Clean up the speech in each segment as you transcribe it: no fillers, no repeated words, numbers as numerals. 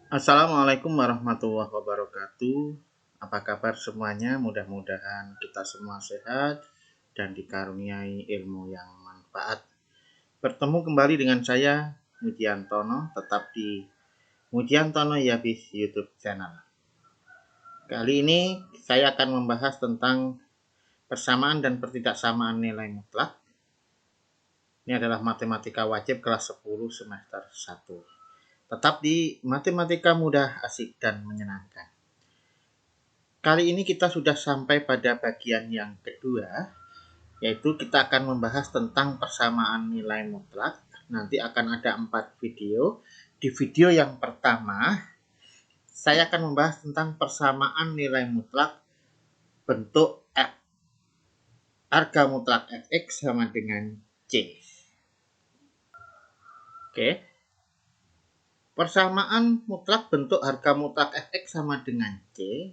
Assalamualaikum warahmatullahi wabarakatuh. Apa kabar semuanya? Mudah-mudahan kita semua sehat dan dikaruniai ilmu yang manfaat. Bertemu kembali dengan saya, Mujiantono, tetap di Mujiantono Yabis YouTube channel. Kali ini saya akan membahas tentang persamaan dan pertidaksamaan nilai mutlak. Ini adalah matematika wajib kelas 10 semester 1. Tetap di matematika mudah, asik, dan menyenangkan. Kali ini kita sudah sampai pada bagian yang kedua, yaitu kita akan membahas tentang persamaan nilai mutlak. Nanti akan ada 4 video. Di video yang pertama, saya akan membahas tentang persamaan nilai mutlak bentuk F. Harga mutlak Fx sama dengan C. Oke. Persamaan mutlak bentuk harga mutlak Fx sama dengan C.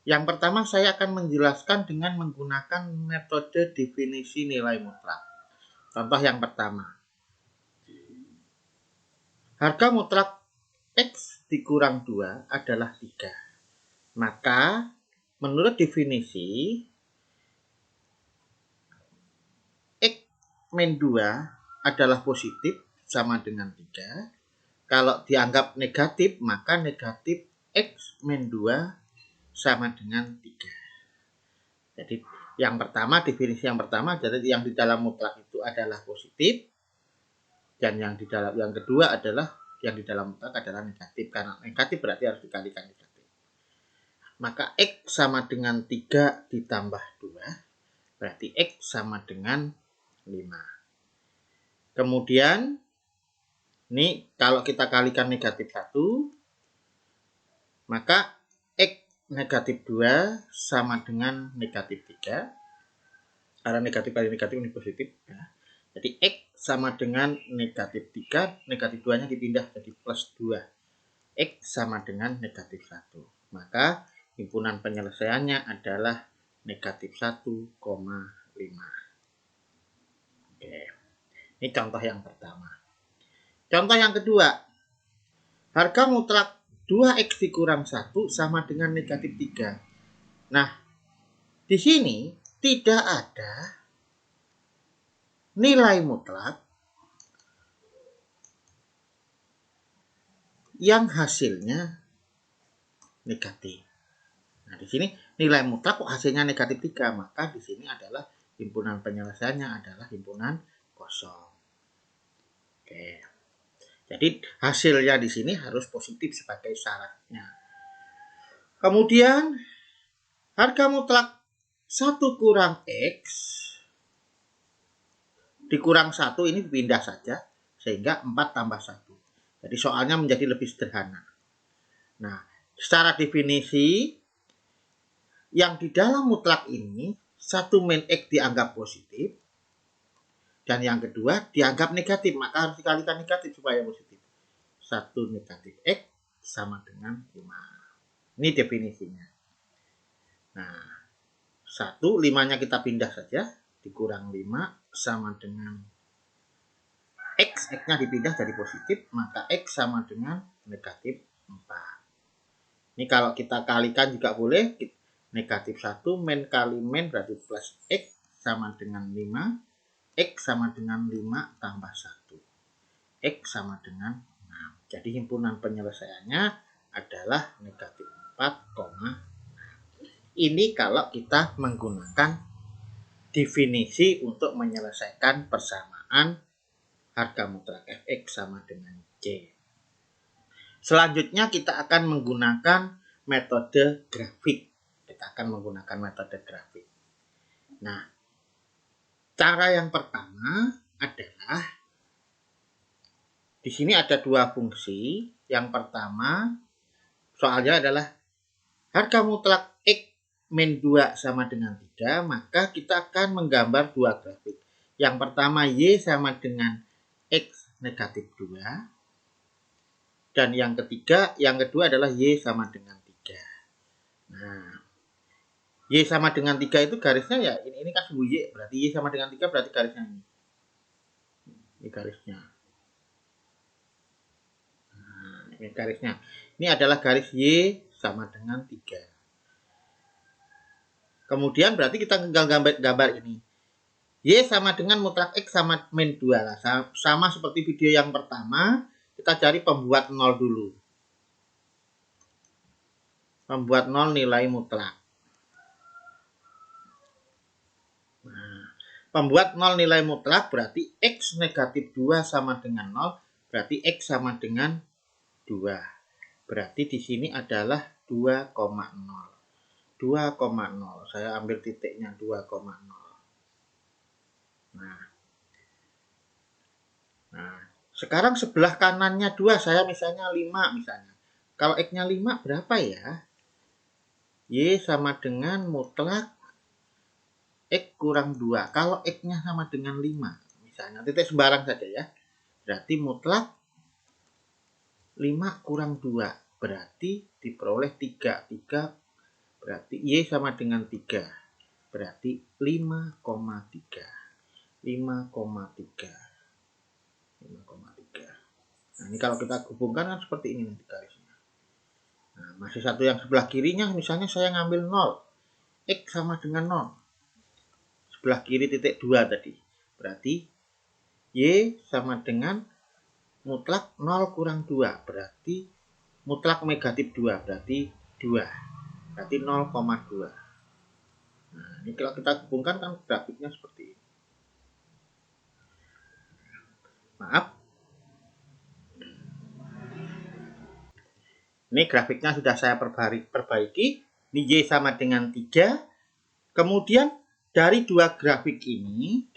Yang pertama saya akan menjelaskan dengan menggunakan metode definisi nilai mutlak. Contoh yang pertama. Harga mutlak X dikurang 2 adalah 3. Maka menurut definisi X min 2 adalah positif sama dengan 3. Kalau dianggap negatif maka negatif X min 2 sama dengan 3. Jadi yang pertama, definisi yang pertama adalah yang di dalam mutlak itu adalah positif, dan yang kedua adalah yang di dalam mutlak adalah negatif. Karena negatif berarti harus dikalikan negatif. Maka X sama dengan 3 ditambah 2 berarti X sama dengan 5. Kemudian ini kalau kita kalikan negatif 1 maka X negatif 2 sama dengan negatif 3. Karena negatif kali negatif ini positif. Ya. Jadi X sama dengan negatif 3. Negatif 2-nya dipindah jadi plus 2. X sama dengan negatif 1. Maka himpunan penyelesaiannya adalah negatif 1,5. Oke. Ini contoh yang pertama. Contoh yang kedua. Harga mutlak 2X dikurang 1 sama dengan negatif 3. Nah, di sini tidak ada nilai mutlak yang hasilnya negatif. Nah, di sini nilai mutlak kok hasilnya negatif 3, maka di sini adalah himpunan penyelesaiannya adalah himpunan kosong. Oke. Jadi hasilnya di sini harus positif sebagai syaratnya. Kemudian harga mutlak 1 kurang X dikurang 1 ini pindah saja sehingga 4 tambah 1. Jadi soalnya menjadi lebih sederhana. Nah, secara definisi yang di dalam mutlak ini 1 min X dianggap positif dan yang kedua dianggap negatif, maka harus dikalikan negatif supaya positif. 1 negatif X sama dengan 5. Ini definisinya. Nah, 1, 5-nya kita pindah saja, dikurang 5 sama dengan X, X-nya dipindah jadi positif, maka X sama dengan negatif 4. Ini kalau kita kalikan juga boleh, negatif 1 min kali min berarti plus X sama dengan 5, X sama dengan 5 tambah 1. X sama dengan 6. Jadi himpunan penyelesaiannya adalah negatif 4,6. Ini kalau kita menggunakan definisi untuk menyelesaikan persamaan harga mutlak Fx sama dengan C. Selanjutnya kita akan menggunakan metode grafik. Nah, cara yang pertama adalah di sini ada 2 fungsi. Yang pertama soalnya adalah harga mutlak X min 2 sama dengan 3, maka kita akan menggambar 2 grafik. Yang pertama Y sama dengan X negatif 2. Dan yang kedua adalah Y sama dengan 3. Nah, Y sama dengan 3 itu garisnya ya ini kan sumbu Y, berarti Y sama dengan 3 berarti garisnya ini. Ini garisnya. Nah, Ini garisnya. Ini adalah garis Y sama dengan 3. Kemudian berarti kita tinggal gambar ini. Y sama dengan mutlak X sama min 2. Nah, sama seperti video yang pertama, kita cari pembuat 0 dulu. Pembuat 0 nilai mutlak. Nah, pembuat 0 nilai mutlak berarti X negatif 2 sama dengan 0. Berarti X sama dengan 2. Berarti di sini adalah 2,0. 2,0. Saya ambil titiknya 2,0. Nah, sekarang sebelah kanannya 2, saya misalnya 5 misalnya. Kalau X-nya 5 berapa ya? Y sama dengan mutlak X kurang 2. Kalau X-nya sama dengan 5, misalnya titik sembarang saja ya. Berarti mutlak 5 kurang 2. Berarti diperoleh 3. 3 berarti Y sama dengan 3. Berarti 5,3. 5,3. Nah, ini kalau kita hubungkan kan seperti ini nanti garisnya. Nah, masih satu yang sebelah kirinya, misalnya saya ngambil 0. X sama dengan 0. Sebelah kiri titik 2 tadi. Berarti Y sama dengan mutlak 0 kurang 2. Berarti mutlak negatif 2. Berarti 2. Berarti 0,2. Nah, ini kalau kita hubungkan kan grafiknya seperti ini. Maaf. Ini grafiknya sudah saya perbaiki. Ini Y sama dengan 3. Kemudian dari dua grafik ini,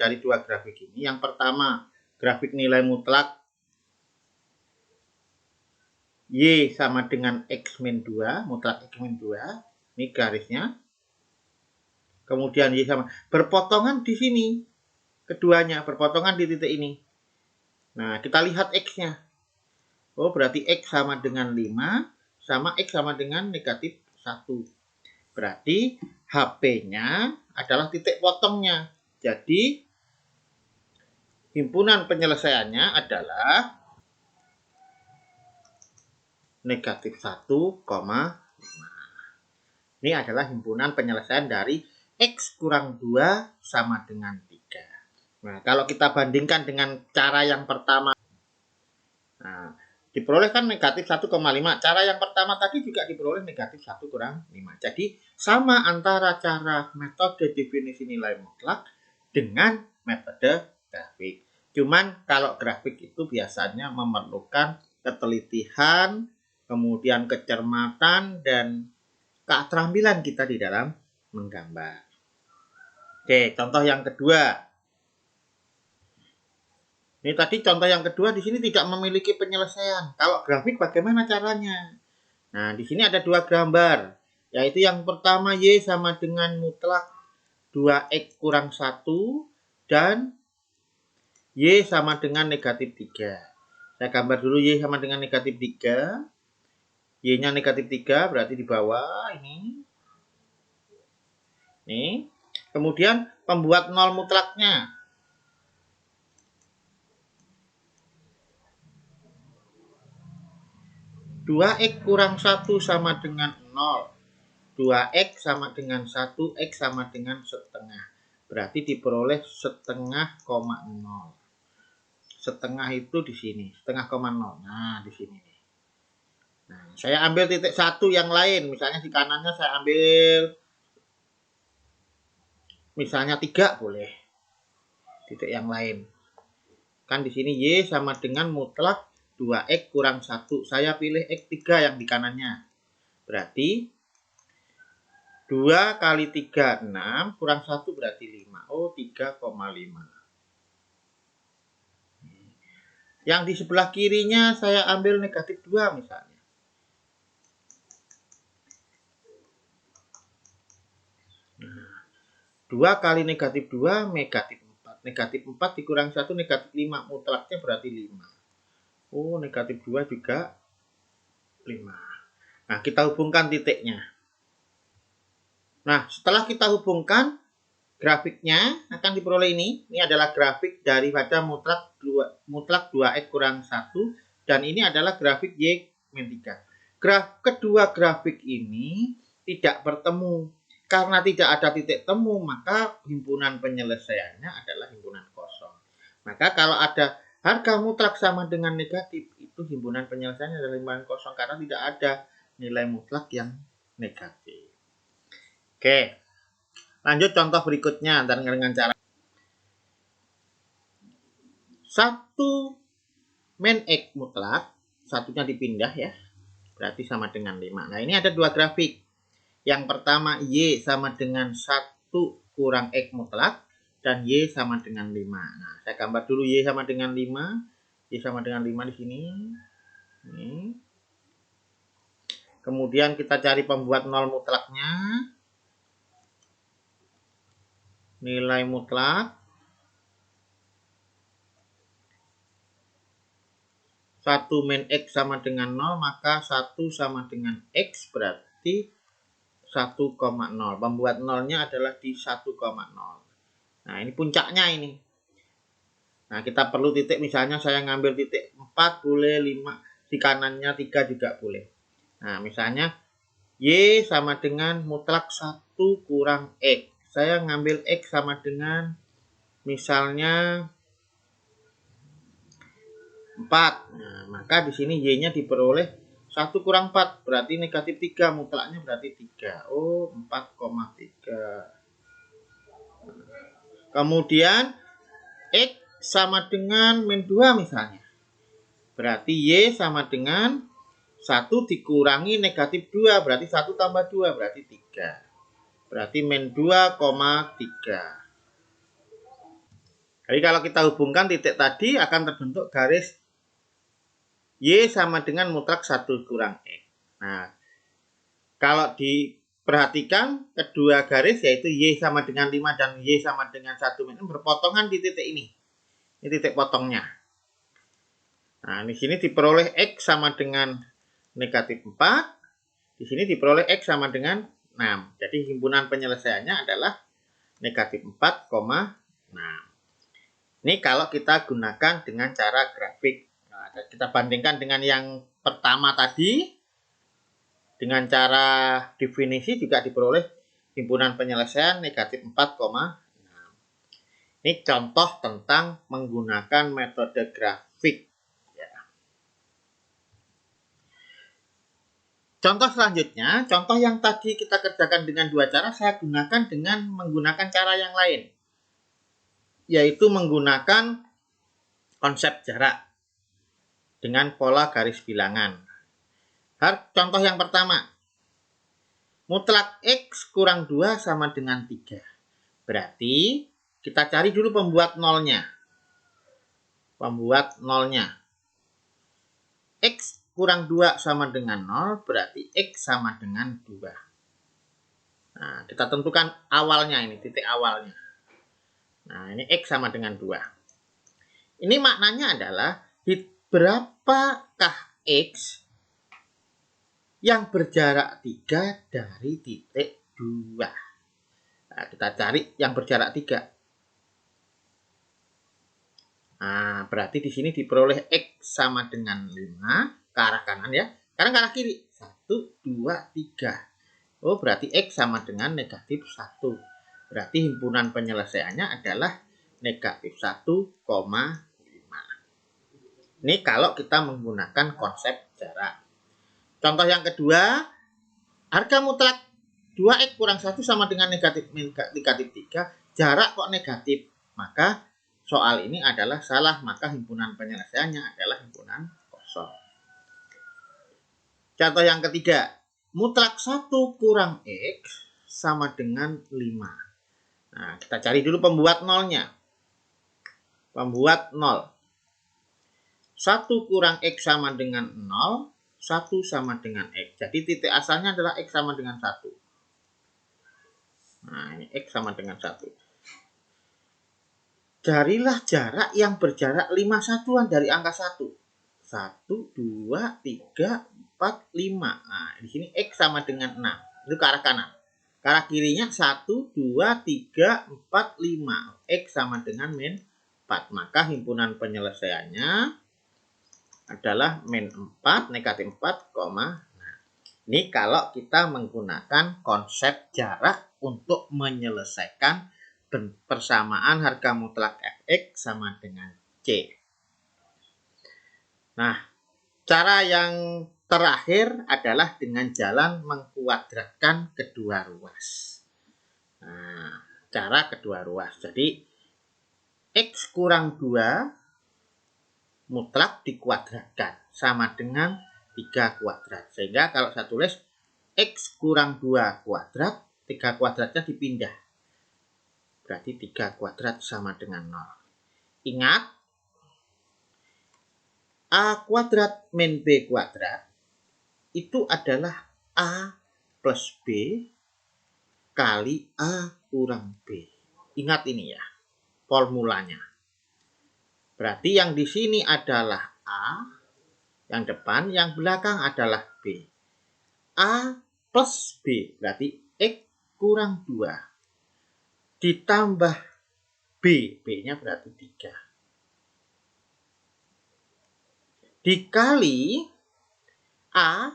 yang pertama grafik nilai mutlak Y sama dengan X min 2, mutlak X min 2. Ini garisnya. Kemudian Y sama berpotongan di sini. Keduanya berpotongan di titik ini. Nah, kita lihat X-nya. Oh, berarti X sama dengan 5, sama X sama dengan negatif 1. Berarti HP-nya adalah titik potongnya. Jadi, himpunan penyelesaiannya adalah negatif 1,5. Ini adalah himpunan penyelesaian dari X kurang 2 sama dengan 3. Nah, kalau kita bandingkan dengan cara yang pertama, nah, diperolehkan negatif 1,5. Cara yang pertama tadi juga diperoleh negatif 1 kurang 5. Jadi, sama antara cara metode definisi nilai mutlak dengan metode grafik. Cuman kalau grafik itu biasanya memerlukan ketelitian, kemudian kecermatan, dan keterampilan kita di dalam menggambar. Oke, contoh yang kedua. Ini tadi contoh yang kedua di sini tidak memiliki penyelesaian. Kalau grafik bagaimana caranya? Nah, di sini ada dua gambar. Yaitu yang pertama Y sama dengan mutlak 2X kurang 1 dan Y sama dengan negatif 3. Saya gambar dulu Y sama dengan negatif 3. Y-nya negatif 3 berarti di bawah ini. Nih. Kemudian pembuat 0 mutlaknya. 2X kurang 1 sama dengan 0. 2X sama dengan 1, X sama dengan setengah. Berarti diperoleh setengah koma 0. Setengah itu di sini, setengah koma 0. Nah, di sini. Nah, saya ambil titik 1 yang lain. Misalnya di kanannya saya ambil misalnya 3 boleh. Titik yang lain. Kan di sini Y sama dengan mutlak 2X kurang 1. Saya pilih X3 yang di kanannya. Berarti 2 kali 3, 6. Kurang 1 berarti 5. Oh, 3,5. Yang di sebelah kirinya saya ambil negatif 2 misalnya. Nah, 2 kali negatif 2, negatif 4. Negatif 4 dikurang 1, negatif 5. Mutlaknya berarti 5. Oh, negatif 2 juga 5. Nah, kita hubungkan titiknya. Nah, setelah kita hubungkan, grafiknya akan diperoleh ini. Ini adalah grafik daripada mutlak 2X kurang 1. Dan ini adalah grafik Y min 3. Kedua grafik ini tidak bertemu. Karena tidak ada titik temu, maka himpunan penyelesaiannya adalah himpunan kosong. Maka kalau ada harga mutlak sama dengan negatif, itu himpunan penyelesaiannya adalah himpunan kosong karena tidak ada nilai mutlak yang negatif. Oke, lanjut contoh berikutnya dengan cara satu min X mutlak, satunya dipindah ya, berarti sama dengan 5. Nah, ini ada dua grafik. Yang pertama Y sama dengan 1 kurang X mutlak dan Y sama dengan 5. Nah, saya gambar dulu Y sama dengan 5. Y sama dengan 5 di sini. Ini. Kemudian kita cari pembuat 0 mutlaknya. Nilai mutlak. 1 min X sama dengan 0, maka 1 sama dengan X berarti 1,0. Pembuat nolnya adalah di 1,0. Nah, ini puncaknya ini. Nah, kita perlu titik, misalnya saya ngambil titik 4 boleh, 5 di kanannya 3 juga boleh. Nah, misalnya Y sama dengan mutlak 1 kurang X. Saya ngambil X sama dengan misalnya 4. Nah, maka di sini Y-nya diperoleh 1 kurang 4 berarti negatif 3, mutlaknya berarti 3. Oh, 4,3. Kemudian X sama dengan min 2 misalnya. Berarti Y sama dengan 1 dikurangi negatif 2, berarti 1 tambah 2 berarti 3. Berarti min 2,3. Jadi kalau kita hubungkan titik tadi akan terbentuk garis Y sama dengan mutlak 1 kurang X. Nah, kalau diperhatikan kedua garis yaitu Y sama dengan 5 dan Y sama dengan 1 min berpotongan di titik ini. Ini titik potongnya. Nah, di sini diperoleh X sama dengan negatif 4. Di sini diperoleh X sama dengan 6. Jadi himpunan penyelesaiannya adalah negatif 4,6. Ini kalau kita gunakan dengan cara grafik. Nah, kita bandingkan dengan yang pertama tadi. Dengan cara definisi juga diperoleh himpunan penyelesaian negatif 4,6. Ini contoh tentang menggunakan metode grafik. Ya. Contoh selanjutnya, contoh yang tadi kita kerjakan dengan dua cara, saya gunakan dengan menggunakan cara yang lain. Yaitu menggunakan konsep jarak dengan pola garis bilangan. Contoh yang pertama, mutlak X kurang 2 sama dengan 3. Berarti kita cari dulu pembuat nolnya. Pembuat nolnya. X kurang 2 sama dengan 0, berarti X sama dengan 2. Nah, kita tentukan awalnya ini, titik awalnya. Nah, ini X sama dengan 2. Ini maknanya adalah berapakah X yang berjarak 3 dari titik 2. Nah, kita cari yang berjarak 3. Nah, berarti di sini diperoleh X sama dengan 5 ke arah kanan ya. Sekarang ke arah kiri. 1, 2, 3. Oh, berarti X sama dengan negatif 1. Berarti himpunan penyelesaiannya adalah negatif 1,5. Ini kalau kita menggunakan konsep jarak. Contoh yang kedua, harga mutlak 2X kurang 1 sama dengan negatif 3. Jarak kok negatif? Maka soal ini adalah salah. Maka himpunan penyelesaiannya adalah himpunan kosong. Contoh yang ketiga, mutlak 1 kurang X sama dengan 5. Nah, kita cari dulu pembuat nolnya. Pembuat 0. 1 kurang X sama dengan 0. 1 sama dengan X. Jadi titik asalnya adalah X sama dengan 1. Nah, ini X sama dengan 1. Carilah jarak yang berjarak 5 satuan dari angka 1. 1, 2, 3, 4, 5. Nah, di sini X sama dengan 6. Itu ke arah kanan. Ke arah kirinya 1, 2, 3, 4, 5. X sama dengan min 4. Maka himpunan penyelesaiannya adalah min 4, negatif 4, ini kalau kita menggunakan konsep jarak untuk menyelesaikan persamaan harga mutlak fx sama dengan C. Nah, cara yang terakhir adalah dengan jalan mengkuadratkan kedua ruas. Nah, cara kedua ruas. Jadi, X kurang 2 mutlak dikuadratkan. Sama dengan 3 kuadrat. Sehingga kalau saya tulis X kurang 2 kuadrat, 3 kuadratnya dipindah. Berarti 3 kuadrat sama dengan 0. Ingat, A kuadrat min B kuadrat itu adalah A plus B kali A kurang B. Ingat ini ya, formulanya. Berarti yang di sini adalah A, yang depan, yang belakang adalah B. A plus B, berarti X kurang 2. Ditambah B, B-nya berarti 3. Dikali A,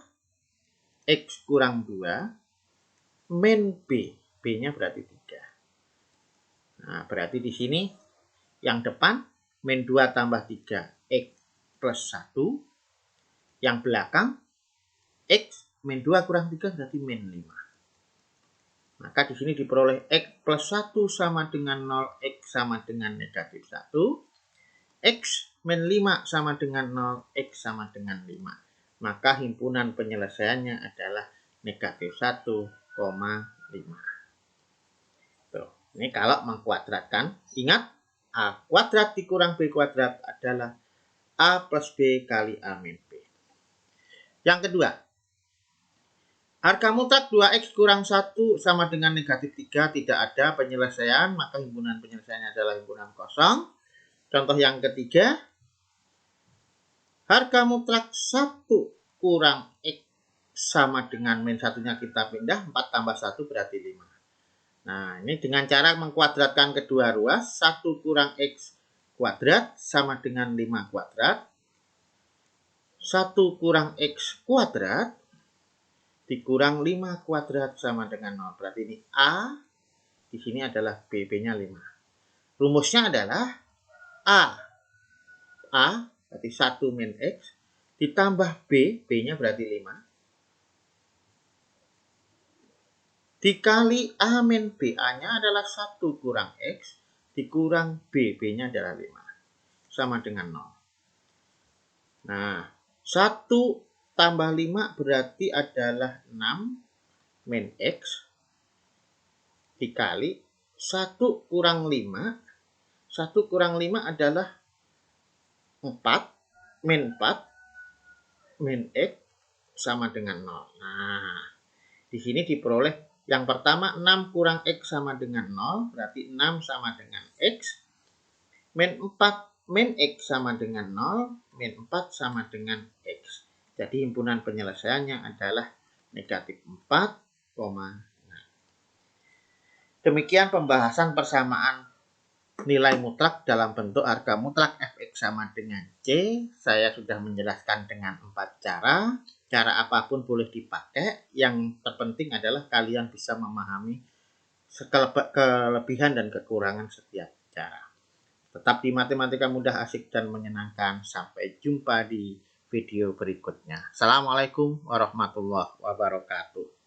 X kurang 2, min B, B-nya berarti 3. Nah, berarti di sini yang depan, min 2 tambah 3, X plus 1. Yang belakang, X min 2 kurang 3 berarti min 5. Maka di sini diperoleh X plus 1 sama dengan 0, X sama dengan negatif 1. X min 5 sama dengan 0, X sama dengan 5. Maka himpunan penyelesaiannya adalah negatif 1,5. Tuh, ini kalau mengkuadratkan, ingat A kuadrat dikurang B kuadrat adalah A plus B kali A min B. Yang kedua, harga mutlak 2X kurang 1 sama dengan negatif 3 tidak ada penyelesaian, maka himpunan penyelesaiannya adalah himpunan kosong. Contoh yang ketiga, harga mutlak 1 kurang X sama dengan min 1-nya kita pindah, 4 tambah 1 berarti 5. Nah, ini dengan cara mengkuadratkan kedua ruas, 1 kurang X kuadrat sama dengan 5 kuadrat. 1 kurang X kuadrat dikurang 5 kuadrat sama dengan 0. Berarti ini A, di sini adalah B, B-nya 5. Rumusnya adalah A berarti 1 min X, ditambah B, B-nya berarti 5. Dikali A min B, A-nya adalah 1 kurang X, dikurang B, B-nya adalah 5. Sama dengan 0. Nah, 1 tambah 5 berarti adalah 6 min X dikali 1 kurang 5. 1 kurang 5 adalah 4 min 4 min X sama dengan 0. Nah, di sini diperoleh yang pertama 6 kurang X sama dengan 0, berarti 6 sama dengan X. Min 4 min X sama dengan 0, min 4 sama dengan X. Jadi himpunan penyelesaiannya adalah negatif 4, demikian pembahasan persamaan nilai mutlak dalam bentuk harga mutlak fx sama dengan C. Saya sudah menjelaskan dengan 4 cara. Cara apapun boleh dipakai. Yang terpenting adalah kalian bisa memahami kelebihan dan kekurangan setiap cara. Tetap di matematika mudah, asik, dan menyenangkan. Sampai jumpa di video berikutnya. Assalamualaikum warahmatullahi wabarakatuh.